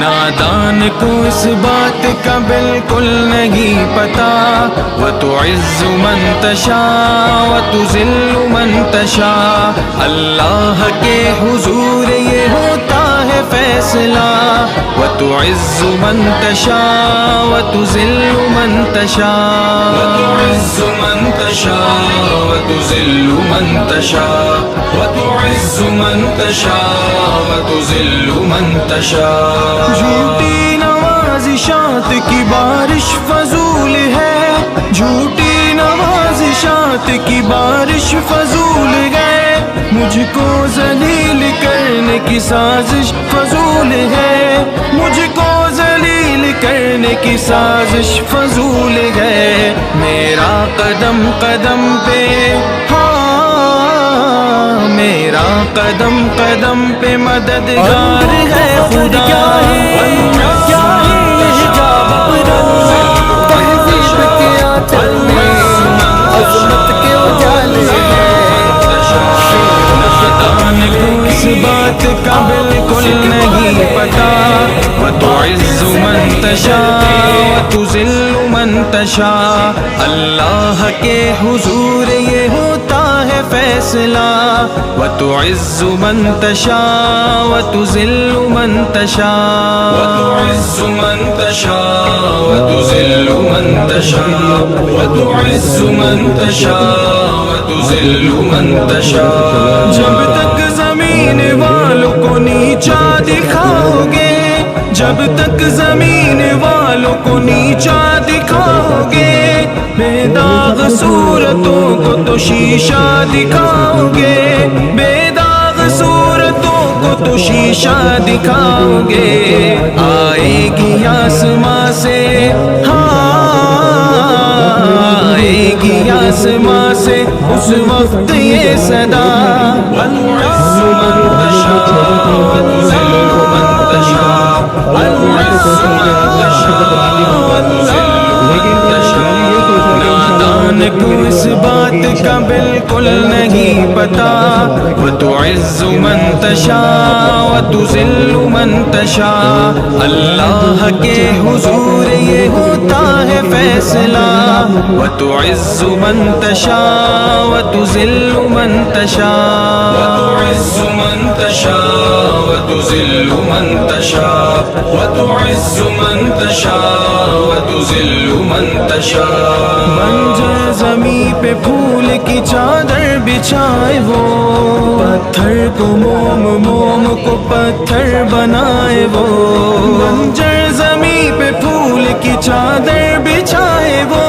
نادان کو اس بات کا بالکل نہیں پتا، وَتُعِزُّ مَن تَشَاءُ وَتُذِلُّ مَن تَشَاءُ، اللہ کے حضور یہ ہوتا ہے فیصلہ، وَتُعِزُّ مَن تَشَاءُ وَتُذِلُّ مَن تَشَاءُ، وَتُعِزُّ مَن تَشَاءُ وَتُذِلُّ مَن تَشَاءُ، وَتُعِزُّ مَن تَشَاءُ وَتُذِلُّ مَن تَشَاءُ۔ جھوٹی نوازشات کی بارش فضول ہے، جھوٹی نوازشات کی بارش فضول ہے، مجھ کو ذلیل کرنے کی سازش فضول ہے، مجھ کو ذلیل کرنے کی سازش فضول ہے، میرا قدم قدم پہ میرا قدم قدم پہ مددگار ہے خدا، اس بات کا بالکل نہیں پتا، وَتُعِزُّ مَن تَشَاءُ وَتُذِلُّ مَن تَشَاءُ، اللہ کے حضور یہ ہوتا ہے فیصلہ، وَتُعِزُّ مَن تَشَاءُ وَتُذِلُّ مَن تَشَاءُ، وَتُعِزُّ مَن تَشَاءُ وَتُذِلُّ مَن تَشَاءُ، وَتُعِزُّ مَن تَشَاءُ وَتُذِلُّ مَن تَشَاءُ۔ جب تک زمین والوں کو نیچا دکھاؤ گے، جب تک زمین والوں کو نیچا دکھاؤ گے، بے داغ صورتوں کو تو شیشہ دکھاؤ گے، بے داغ صورتوں کو تو شیشہ دکھاؤ گے، آئے گی آسماں سے آئے گی آسماں سے اس وقت یہ صدا، وَتُعِزُّ مَن تَشَاءُ وَتُذِلُّ مَن تَشَاءُ، وَتُعِزُّ مَن تَشَاءُ وَتُذِلُّ مَن تَشَاءُ۔ نادان کو اس بات کا بالکل نہیں پتا، وَتُعِزُّ مَن تَشَاءُ وَتُذِلُّ مَن تَشَاءُ، اللہ کے حضور یہ ہوتا ہے فیصلہ، وَتُعِزُّ مَن تَشَاءُ وَتُذِلُّ مَن تَشَاءُ، وَتُعِزُّ مَن تَشَاءُ وَتُذِلُّ مَن تَشَاءُ، وَتُعِزُّ مَن تَشَاءُ وَتُذِلُّ مَن تَشَاءُ۔ بنجر زمیں پہ پھول کی چادر بچھائے وہ، پتھر کو موم موم کو پتھر بنائے وہ، بنجر زمیں پہ پھول کی چادر بچھائے وہ،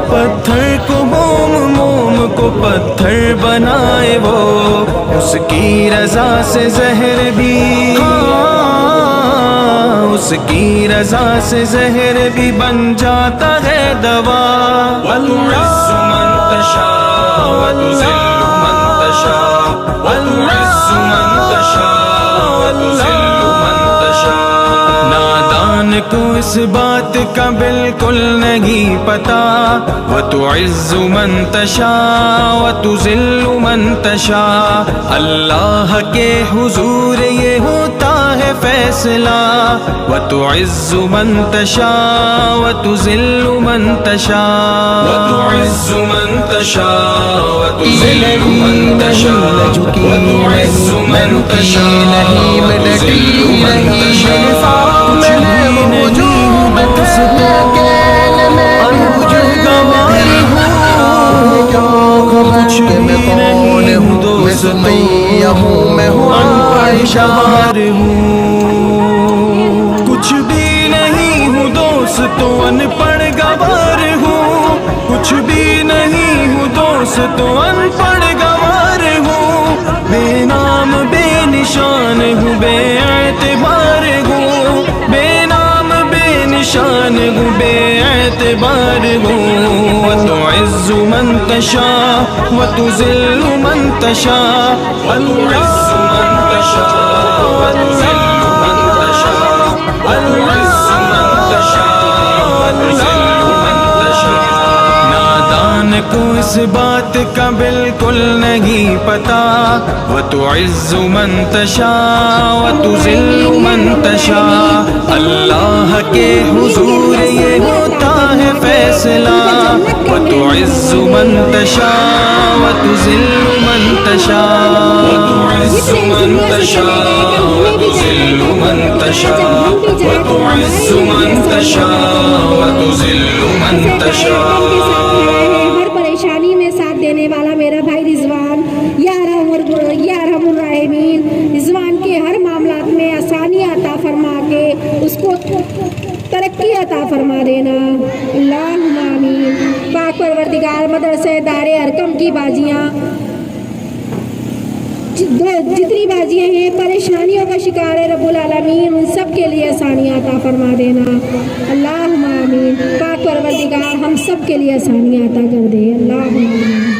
پتھر کو موم موم کو پتھر بنائے وہ، اس کی رضا سے زہر بھی اس کی رضا سے زہر بھی بن جاتا ہے دوا، وَتُعِزُّ مَن تَشَاءُ وَتُذِلُّ مَن تَشَاءُ، وَتُعِزُّ مَن تَشَاءُ وَتُذِلُّ مَن تَشَاءُ۔ نادان کو اس بات کا بالکل نہیں پتا، وَتُعِزُّ مَن تَشَاءُ وَتُذِلُّ مَن تَشَاءُ، اللہ کے حضور یہ ہوتا ہے فیصلہ، وَتُعِزُّ مَن تَشَاءُ وَتُذِلُّ مَن تَشَاءُ، وَتُعِزُّ مَن تَشَاءُ وَتُذِلُّ مَن تَشَاءُ، وَتُعِزُّ مَن تَشَاءُ وَتُذِلُّ مَن تَشَاءُ۔ کچھ بھی نہیں ہوں دوستو ان پڑھ گوار ہوں، کچھ بھی نہیں ہوں دوستو ان پڑھ گوار ہوں، بے نام بے نشان ہوں بے اعتبار ہوں، بے نام بے نشان ہوں بے اعتبار ہوں، وَتُعِزُّ مَن تَشَاءُ وَتُذِلُّ مَن تَشَاءُ، وَتُعِزُّ مَن تَشَاءُ وَتُذِلُّ مَن تَشَاءُ، وَتُعِزُّ مَن تَشَاءُ وَتُذِلُّ مَن تَشَاءُ۔ نادان کو اس اس بات کا بالکل نہیں پتا وتعز من تشاء وتذل من تشاء اللہ کے حضور یہ ہوتا ہے فیصلہ وتعز من تشاء وتذل من تشاء وتعز من تشاء وتذل من تشاء وتعز من تشاء وتذل من تشاء ہر پریشانی میں ساتھ دینے والا میرا بھائی رضوان، یا ارحم الراحمین، رضوان کے ہر معاملات میں آسانی عطا فرما کے اس کو ترقی عطا فرما دینا، اللہم آمین۔ پاک پروردگار مدرسہ دار ارقم کی باجیاں جتنی باجیاں ہیں پریشانیوں کا شکار ہے رب العالمین، ان سب کے لیے آسانیاں عطا فرما دینا، اللہم آمین۔ پاک پروردگار ہم سب کے لیے آسانیاں عطا کر دے، اللہم آمین۔